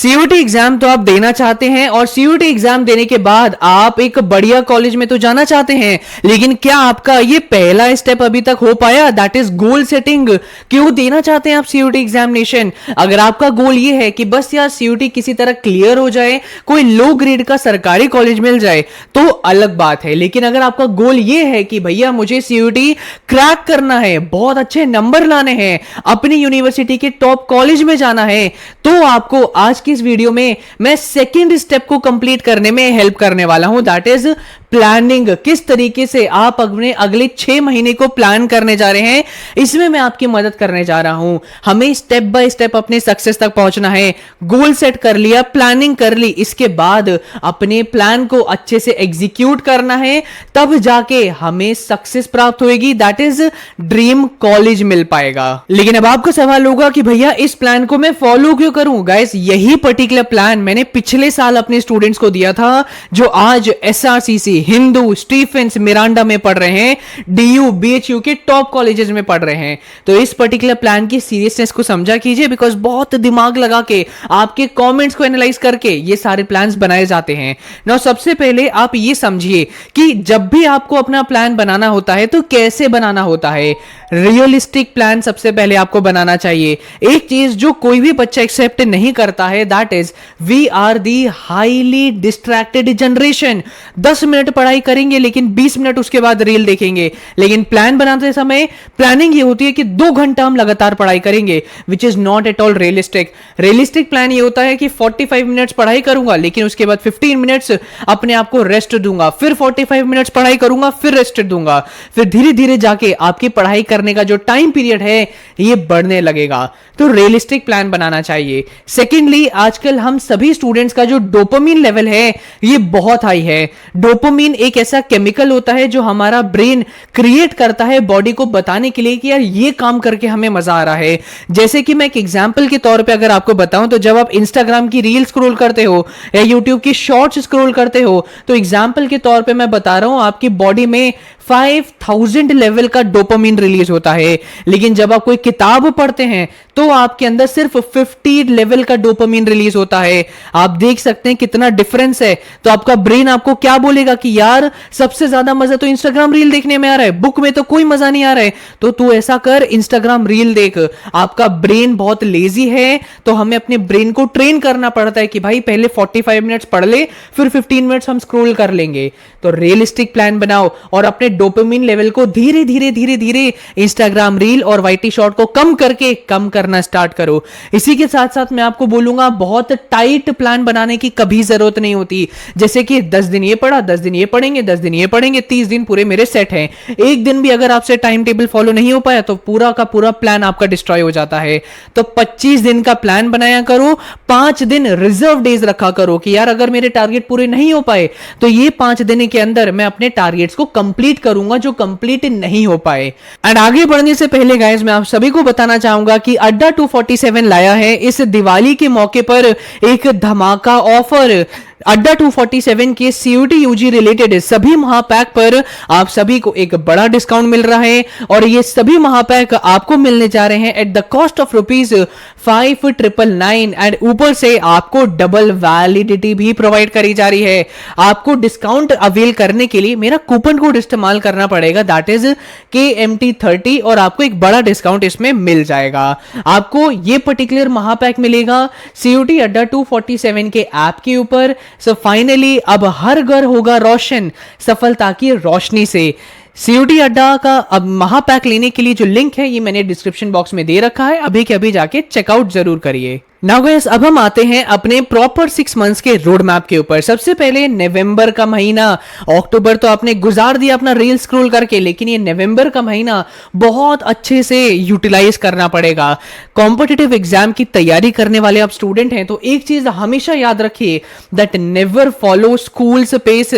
CUT exam तो आप देना चाहते हैं और सीयूटी एग्जाम देने के बाद आप एक बढ़िया कॉलेज में तो जाना चाहते हैं, लेकिन क्या आपका ये पहला स्टेप अभी तक हो पाया? That is goal setting. क्यों देना चाहते हैं आप सीयूटी एग्जामिनेशन? अगर आपका गोल ये है कि बस यार सीयूटी किसी तरह क्लियर हो जाए, कोई लो ग्रेड का सरकारी कॉलेज मिल जाए, तो अलग बात है। लेकिन अगर आपका गोल ये है कि भैया मुझे सीयूटी क्रैक करना है, बहुत अच्छे नंबर लाने हैं, अपनी यूनिवर्सिटी के टॉप कॉलेज में जाना है, तो आपको आज की इस वीडियो में मैं सेकंड स्टेप को कंप्लीट करने में हेल्प करने वाला हूं, दैट इज प्लानिंग। किस तरीके से आप अपने अगले 6 महीने को प्लान करने जा रहे हैं, इसमें मैं आपकी मदद करने जा रहा हूं। हमें स्टेप बाय स्टेप अपने सक्सेस तक पहुंचना है। गोल सेट कर लिया, प्लानिंग कर ली, इसके बाद अपने प्लान को अच्छे से एग्जीक्यूट करना है, तब जाके हमें सक्सेस प्राप्त होगी, दैट इज ड्रीम कॉलेज मिल पाएगा। लेकिन अब आपका सवाल होगा कि भैया इस प्लान को मैं फॉलो क्यों करूं? गाइस, यही पर्टिकुलर प्लान मैंने पिछले साल अपने स्टूडेंट्स को दिया था, जो आज एसआरसीसी, हिंदू, स्टीफेंस, मिरांडा में पढ़ रहे हैं, डीयू, बीएचयू के टॉप कॉलेजेस में पढ़ रहे हैं। तो इस पर्टिकुलर प्लान की सीरियसनेस को समझा कीजिए, बिकॉज बहुत दिमाग लगा के आपके कमेंट्स को एनालाइज करके ये सारे प्लान्स बनाए जाते हैं। नाउ सबसे पहले आप ये समझिए कि जब भी आपको अपना प्लान बनाना होता है तो कैसे बनाना होता है। रियलिस्टिक प्लान सबसे पहले आपको बनाना चाहिए। एक चीज जो कोई भी बच्चा एक्सेप्ट नहीं करता है, that is we are the highly distracted generation. 10 minute पढ़ाई करेंगे लेकिन 20 मिनट उसके बाद रील देखेंगे। लेकिन प्लान बनाते समय प्लानिंग ये होती है कि 2 घंटा हम लगातार पढ़ाई करेंगे, which is not at all realistic. Realistic plan ये होता है कि 45 मिनट्स पढ़ाई करूंगा, लेकिन उसके बाद 15 मिनट्स अपने आप को रेस्ट दूंगा, फिर 45 मिनट्स पढ़ाई करूंगा, फिर रेस्ट दूंगा, फिर धीरे धीरे जाके आपकी पढ़ाई करने का जो टाइम पीरियड है ये बढ़ने लगेगा। तो रियलिस्टिक प्लान बनाना चाहिए। सेकेंडली, आजकल हम सभी स्टूडेंट्स का जो डोपामिन लेवल है ये बहुत हाई है। डोपामिन एक ऐसा केमिकल होता है जो हमारा ब्रेन क्रिएट करता है बॉडी को बताने के लिए कि यार ये काम करके हमें मजा आ रहा है। जैसे कि मैं एक एग्जांपल के तौर पे अगर आपको बताऊं, तो जब आप इंस्टाग्राम की रील स्क्रॉल करते हो या यूट्यूब की शॉर्ट्स स्क्रॉल करते हो, तो एग्जांपल के तौर पे मैं बता रहा हूं आपकी बॉडी में 5000 लेवल का डोपामिन रिलीज होता है। लेकिन जब आप कोई किताब पढ़ते हैं तो आपके अंदर सिर्फ 50 लेवल का डोपामिन रिलीज होता है। आप देख सकते हैं कितना डिफरेंस है। तो आपका ब्रेन आपको क्या बोलेगा कि यार सबसे ज्यादा मजा तो इंस्टाग्राम रील देखने में आ रहा है, बुक में तो कोई मजा नहीं आ रहा है, तो तू ऐसा कर, इंस्टाग्राम रील देख। आपका ब्रेन बहुत लेजी है, तो हमें अपने ब्रेन को ट्रेन करना पड़ता है कि भाई पहले 45 मिनट्स पढ़ ले, फिर 15 मिनट्स हम स्क्रॉल कर लेंगे। तो रियलिस्टिक प्लान बनाओ और अपने डोपामिन लेवल को धीरे धीरे धीरे धीरे इंस्टाग्राम रील और वाईटी शॉर्ट को कम करके कम करना स्टार्ट करो। इसी के साथ साथ मैं आपको बोलूंगा, बहुत टाइट प्लान बनाने की कभी जरूरत नहीं होती। जैसे कि 10 दिन ये पढ़ा, 10 दिन ये पढ़ेंगे, 10 दिन ये पढ़ेंगे, 30 दिन पूरे मेरे सेट हैं। एक दिन भी अगर आपसे टाइम टेबल फॉलो नहीं हो पाया तो पूरा का पूरा प्लान आपका डिस्ट्रॉय हो जाता है। तो 25 दिन का प्लान बनाया करो, 5 दिन रिजर्व डेज रखा करो कि यार अगर मेरे टारगेट पूरे नहीं हो पाए तो ये 5 दिन के अंदर मैं अपने टारगेट्स को कंप्लीट करूंगा जो कंप्लीट नहीं हो पाए। एंड आगे बढ़ने से पहले गाइस, मैं आप सभी को बताना चाहूंगा कि अड्डा 247 लाया है इस दिवाली के मौके पर एक धमाका ऑफर। अड्डा 247 के सीयूटी यूजी रिलेटेड सभी महापैक पर आप सभी को एक बड़ा डिस्काउंट मिल रहा है, और ये सभी महापैक आपको मिलने जा रहे हैं at the cost of ₹5,999 and ऊपर से आपको डबल वैलिडिटी भी प्रोवाइड करी जा रही है। आपको डिस्काउंट अवेल करने के लिए मेरा कूपन कोड इस्तेमाल करना पड़ेगा, दैट इज KMT30, और आपको एक बड़ा डिस्काउंट इसमें मिल जाएगा। आपको ये पर्टिकुलर महापैक मिलेगा सीयूटी अड्डा 247 के ऐप के ऊपर। सो फाइनली अब हर घर होगा रोशन सफलता की रोशनी से। सीयूटी अड्डा का अब महापैक लेने के लिए जो लिंक है ये मैंने डिस्क्रिप्शन बॉक्स में दे रखा है, अभी के अभी जाके चेकआउट जरूर करिए। नाउ गाइस, अब हम आते हैं अपने प्रॉपर 6 मंथ्स के रोड मैप के ऊपर। सबसे पहले नवंबर का महीना, अक्टूबर तो आपने गुजार दिया अपना रील स्क्रॉल करके, लेकिन ये नवंबर का महीना बहुत अच्छे से यूटिलाइज करना पड़ेगा। कॉम्पिटिटिव एग्जाम की तैयारी करने वाले आप स्टूडेंट हैं तो एक चीज हमेशा याद रखिए, that never follow schools pace.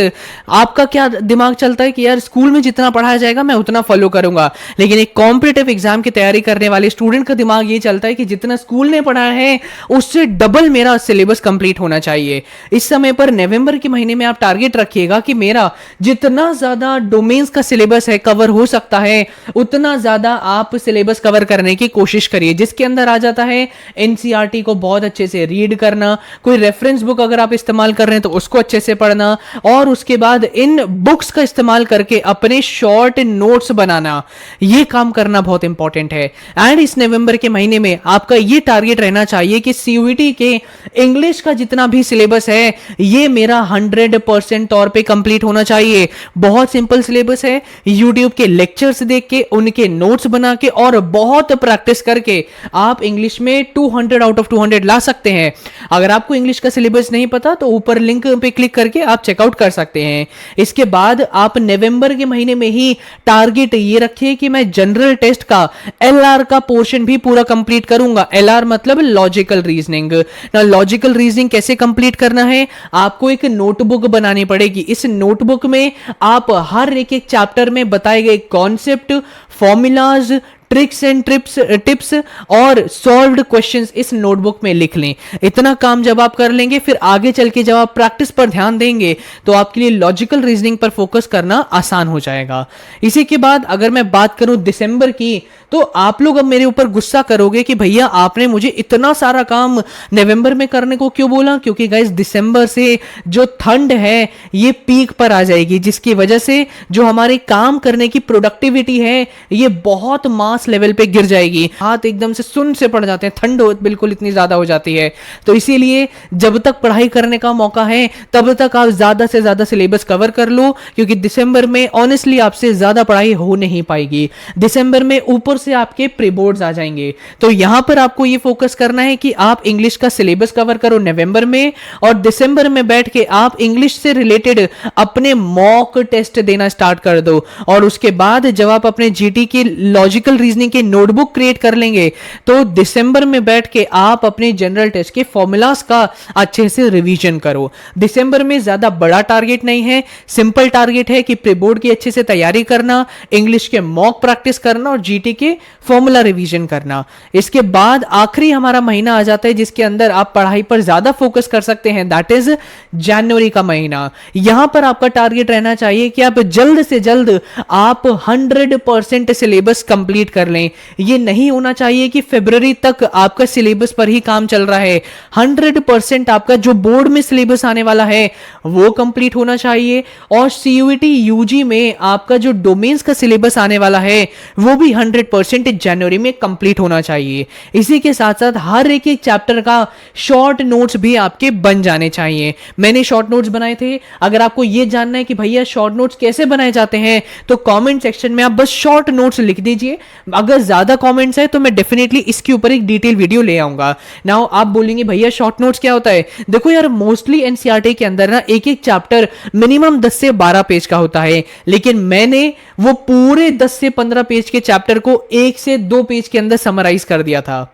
आपका क्या दिमाग चलता है कि यार स्कूल में जितना पढ़ाया जाएगा मैं उतना फॉलो करूंगा, लेकिन एक कॉम्पिटिटिव एग्जाम की तैयारी करने वाले स्टूडेंट का दिमाग ये चलता है कि जितना स्कूल ने पढ़ाया है उससे डबल मेरा सिलेबस कंप्लीट होना चाहिए। इस समय पर नवंबर के महीने में आप टारगेट रखिएगा कि मेरा जितना ज्यादा डोमेन्स का सिलेबस है कवर हो सकता है उतना ज्यादा आप सिलेबस कवर करने की कोशिश करिए, जिसके अंदर आ जाता है एनसीईआरटी को बहुत अच्छे से रीड करना, कोई रेफरेंस बुक अगर आप इस्तेमाल कर रहे हैं तो उसको अच्छे से पढ़ना, और उसके बाद इन बुक्स का इस्तेमाल करके अपने शॉर्ट नोट्स बनाना, ये काम करना बहुत इंपॉर्टेंट है। एंड इस नवंबर के महीने में आपका ये टारगेट रहना चाहिए कि सीयूईटी के इंग्लिश का जितना भी सिलेबस है ये मेरा 100% तौर पे कंप्लीट होना चाहिए। बहुत सिंपल सिलेबस है, यूट्यूब के लेक्चर्स देख के उनके नोट्स बना के और बहुत प्रैक्टिस करके आप इंग्लिश में 200 आउट ऑफ 200 ला सकते हैं। अगर आपको इंग्लिश का सिलेबस नहीं पता तो ऊपर लिंक पे क्लिक करके आप चेकआउट कर सकते हैं। इसके बाद आप नवंबर के महीने में ही टारगेट ये रखिए कि मैं जनरल टेस्ट का एलआर का पोर्शन भी पूरा कंप्लीट करूंगा। एलआर मतलब लॉजिकल रीजनिंग। ना लॉजिकल रीजनिंग कैसे कंप्लीट करना है, आपको एक नोटबुक बनानी पड़ेगी। इस नोटबुक में आप हर एक एक चैप्टर में बताए गए concept, formulas, tricks and tips और सॉल्व्ड क्वेश्चंस इस नोटबुक में लिख लें। इतना काम जब आप कर लेंगे फिर आगे चल के जब आप प्रैक्टिस पर ध्यान देंगे तो आपके लिए लॉजिकल रीजनिंग पर फोकस करना आसान हो जाएगा। इसी के बाद अगर मैं बात करूं दिसंबर की, तो आप लोग अब मेरे ऊपर गुस्सा करोगे कि भैया आपने मुझे इतना सारा काम नवंबर में करने को क्यों बोला, क्योंकि गाइस दिसंबर से जो ठंड है ये पीक पर आ जाएगी, जिसकी वजह से जो हमारे काम करने की प्रोडक्टिविटी है ये बहुत मास लेवल पे गिर जाएगी। हाथ एकदम से सुन्न से पड़ जाते हैं, ठंड बिल्कुल इतनी ज्यादा हो जाती है। तो इसीलिए जब तक पढ़ाई करने का मौका है तब तक आप ज्यादा से ज्यादा सिलेबस कवर कर लो, क्योंकि दिसंबर में ऑनेस्टली आपसे ज्यादा पढ़ाई हो नहीं पाएगी। दिसंबर में ऊपर से आपके प्री बोर्ड्स आ जाएंगे, तो यहां पर आपको ये फोकस करना है कि आप इंग्लिश का सिलेबस कवर करो नवंबर में, और दिसंबर में बैठ के आप इंग्लिश से रिलेटेड अपने मॉक टेस्ट देना स्टार्ट कर दो। और उसके बाद जब आप अपने जीटी की लॉजिकल रीजनिंग के नोटबुक क्रिएट कर लेंगे तो दिसंबर में बैठ के आप अपने जनरल टेस्ट के फॉर्मूलाज का अच्छे से रिवीजन करो। दिसंबर में ज्यादा बड़ा टारगेट नहीं है, सिंपल टारगेट है कि प्री बोर्ड की अच्छे से तैयारी करना, इंग्लिश के मॉक प्रैक्टिस करना और जीटी के फॉर्मूला रिवीजन करना। इसके बाद आखिरी हमारा महीना आ जाता है जिसके अंदर आप पढ़ाई पर ज्यादा फोकस कर सकते हैं, दैट इज जनवरी का महीना। यहां पर आपका टारगेट रहना चाहिए कि आप जल्द से जल्द आप 100% सिलेबस कंप्लीट कर लें। यह नहीं होना चाहिए कि फरवरी तक आपका सिलेबस पर ही काम चल रहा है। 100% आपका जो बोर्ड में सिलेबस आने वाला है वो कंप्लीट होना चाहिए, और सीयूईटी यूजी में आपका जो डोमेन्स का सिलेबस आने वाला है वो भी 100% जनवरी में कंप्लीट होना चाहिए। इसी के साथ साथ हर एक एक चैप्टर का शॉर्ट नोट्स भी आपके बन जाने चाहिए। मैंने शॉर्ट नोट्स बनाए थे, अगर आपको यह जानना है कि भैया शॉर्ट नोट्स कैसे बनाए जाते हैं तो कमेंट सेक्शन में आप बस शॉर्ट नोट्स लिख दीजिए। अगर ज्यादा कमेंट्स है तो मैं डेफिनेटली इसके ऊपर एक डिटेल वीडियो ले आऊंगा। नाउ आप बोलेंगे भैया शॉर्ट नोट्स क्या होता है? देखो यार, मोस्टली एनसीईआरटी के अंदर ना एक एक चैप्टर मिनिमम 10 से 12 पेज का होता है, लेकिन मैंने वो पूरे 10 से 15 पेज के चैप्टर को 1 से 2 पेज के अंदर समराइज कर दिया था।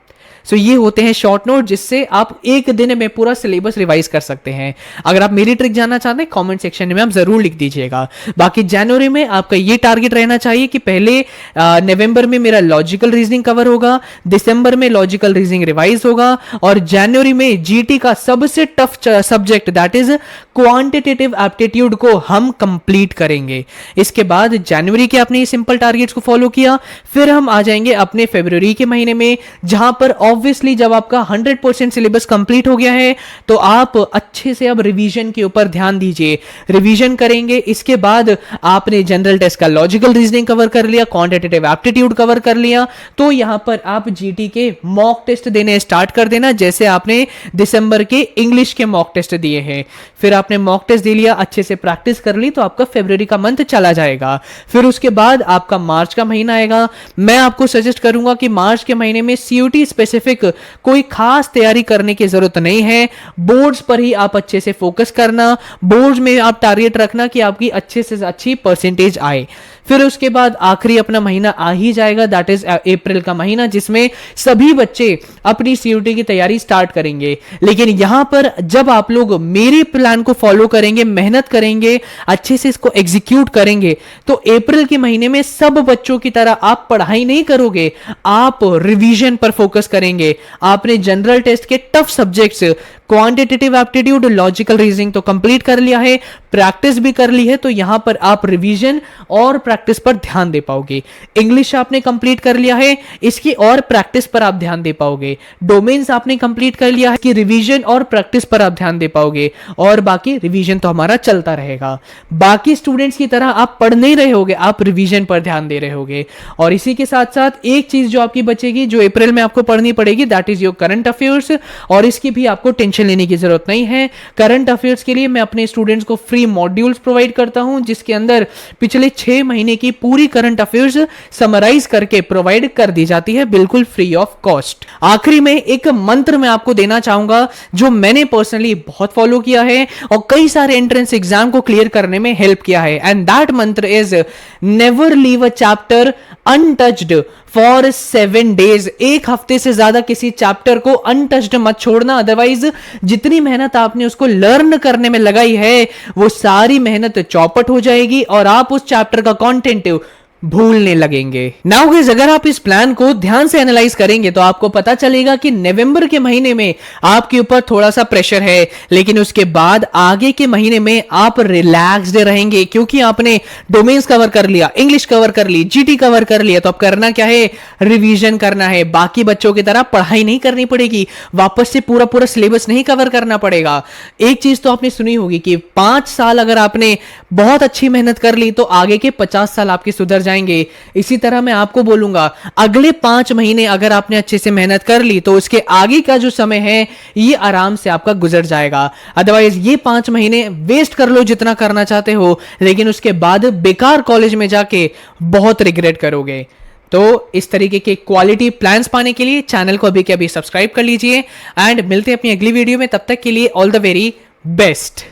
सो ये होते हैं शॉर्ट नोट, जिससे आप एक दिन में पूरा सिलेबस रिवाइज कर सकते हैं। अगर आप मेरी ट्रिक जानना चाहते हैं कमेंट सेक्शन में आप जरूर लिख दीजिएगा। बाकी जनवरी में आपका ये टारगेट रहना चाहिए कि पहले नवंबर में मेरा लॉजिकल रीजनिंग कवर होगा, दिसंबर में लॉजिकल रीजनिंग रिवाइज होगा, और जनवरी में जीटी का सबसे tough subject that is quantitative aptitude को हम कंप्लीट करेंगे। इसके बाद जनवरी के अपने सिंपल टारगेट्स को फॉलो किया, फिर हम आ जाएंगे अपने फरवरी के महीने में, जहां पर ऑब्वियसली जब आपका 100% सिलेबस कंप्लीट हो गया है तो आप अच्छे से अब रिवीजन के ऊपर ध्यान दीजिए। रिवीजन करेंगे, इसके बाद आपने जनरल टेस्ट का लॉजिकल रीजनिंग कवर कर लिया, क्वांटिटेटिव एप्टीट्यूड कवर कर लिया, तो यहां पर आप जीटी के मॉक टेस्ट देने स्टार्ट कर देना, जैसे आपने दिसंबर के इंग्लिश के मॉक टेस्ट दिए हैं। फिर आपने मॉक टेस्ट दे लिया, अच्छे से प्रैक्टिस कर ली, तो आपका फरवरी का मंथ चला जाएगा। फिर उसके बाद आपका मार्च का महीना आएगा। मैं आपको सजेस्ट करूंगा कि मार्च के महीने में सीयूटी स्पेसिफिक कोई खास तैयारी करने की जरूरत नहीं है, बोर्ड्स पर ही आप अच्छे से फोकस करना, बोर्ड्स में आप टारगेट रखना कि आपकी अच्छे से अच्छी परसेंटेज आए। फिर उसके बाद आखिरी अपना महीना आ ही जाएगा, दैट इज अप्रैल का महीना, जिसमें सभी बच्चे अपनी सीयूटी की तैयारी स्टार्ट करेंगे। लेकिन यहां पर जब आप लोग मेरे प्लान को फॉलो करेंगे, मेहनत करेंगे, अच्छे से इसको एग्जीक्यूट करेंगे, तो अप्रैल के महीने में सब बच्चों की तरह आप पढ़ाई नहीं करोगे, आप रिवीजन पर फोकस करेंगे। आपने जनरल टेस्ट के tough subjects quantitative aptitude, logical reasoning तो कंप्लीट कर लिया है, प्रैक्टिस भी कर ली है, तो यहां पर आप रिवीजन और प्रैक्टिस पर ध्यान दे पाओगे। इंग्लिश आपने कंप्लीट कर लिया है, इसकी और प्रैक्टिस पर आप ध्यान दे पाओगे। डोमेन्स आपने कंप्लीट कर लिया है, कि रिवीजन और प्रैक्टिस पर आप ध्यान दे पाओगे, और बाकी रिवीजन तो हमारा चलता रहेगा। बाकी स्टूडेंट्स की तरह आप पढ़ नहीं रहे होगे, आप रिवीजन पर ध्यान दे रहे होगे। और इसी के साथ साथ एक चीज जो आपकी बचेगी, जो अप्रैल में आपको पढ़नी पड़ेगी, that is your current affairs, और इसकी भी आपको टेंशन लेने की जरूरत नहीं है। करंट अफेयर्स के लिए मैं अपने स्टूडेंट्स को फ्री मॉड्यूल्स प्रोवाइड करता हूं, जिसके अंदर पिछले 6 महीने की पूरी करंट अफेयर्स समराइज करके प्रोवाइड कर दी जाती है, बिल्कुल फ्री ऑफ कॉस्ट। आखिरी में एक मंत्र मैं आपको देना चाहूंगा, जो मैंने पर्सनली बहुत फॉलो किया है और कई सारे एंट्रेंस एग्जाम को क्लियर करने में हेल्प किया है, एंड दैट मंत्र is never leave a chapter untouched for 7 days। एक हफ्ते से ज्यादा किसी चैप्टर को अनटच्ड मत छोड़ना, अदरवाइज जितनी मेहनत आपने उसको लर्न करने में लगाई है, वो सारी मेहनत चौपट हो जाएगी और आप उस चैप्टर का कंटेंट भूलने लगेंगे। नाउ गाइस, अगर आप इस प्लान को ध्यान से एनालाइज करेंगे तो आपको पता चलेगा कि नवंबर के महीने में आपके ऊपर थोड़ा सा प्रेशर है, लेकिन उसके बाद आगे के महीने में आप रिलैक्स्ड रहेंगे, क्योंकि आपने डोमेन्स कवर कर लिया, इंग्लिश कवर कर ली, जीटी कवर कर लिया। तो अब करना क्या है, रिवीजन करना है। बाकी बच्चों की तरह पढ़ाई नहीं करनी पड़ेगी, वापस से पूरा पूरा सिलेबस नहीं कवर करना पड़ेगा। एक चीज तो आपने सुनी होगी कि 5 साल अगर आपने बहुत अच्छी मेहनत कर ली तो आगे के 50 साल आपके सुधर जाएंगे। इसी तरह मैं आपको बोलूंगा, अगले 5 महीने अगर आपने अच्छे से मेहनत कर ली तो उसके आगे का जो समय है ये आराम से आपका गुजर जाएगा। अदरवाइज ये 5 महीने वेस्ट कर लो जितना करना चाहते हो, लेकिन उसके बाद बेकार कॉलेज में जाके बहुत रिग्रेट करोगे। तो इस तरीके के क्वालिटी प्लान्स पाने के लिए चैनल को अभी के अभी सब्सक्राइब कर लीजिए, एंड मिलते हैं अपनी अगली वीडियो में। तब तक के लिए ऑल द वेरी बेस्ट।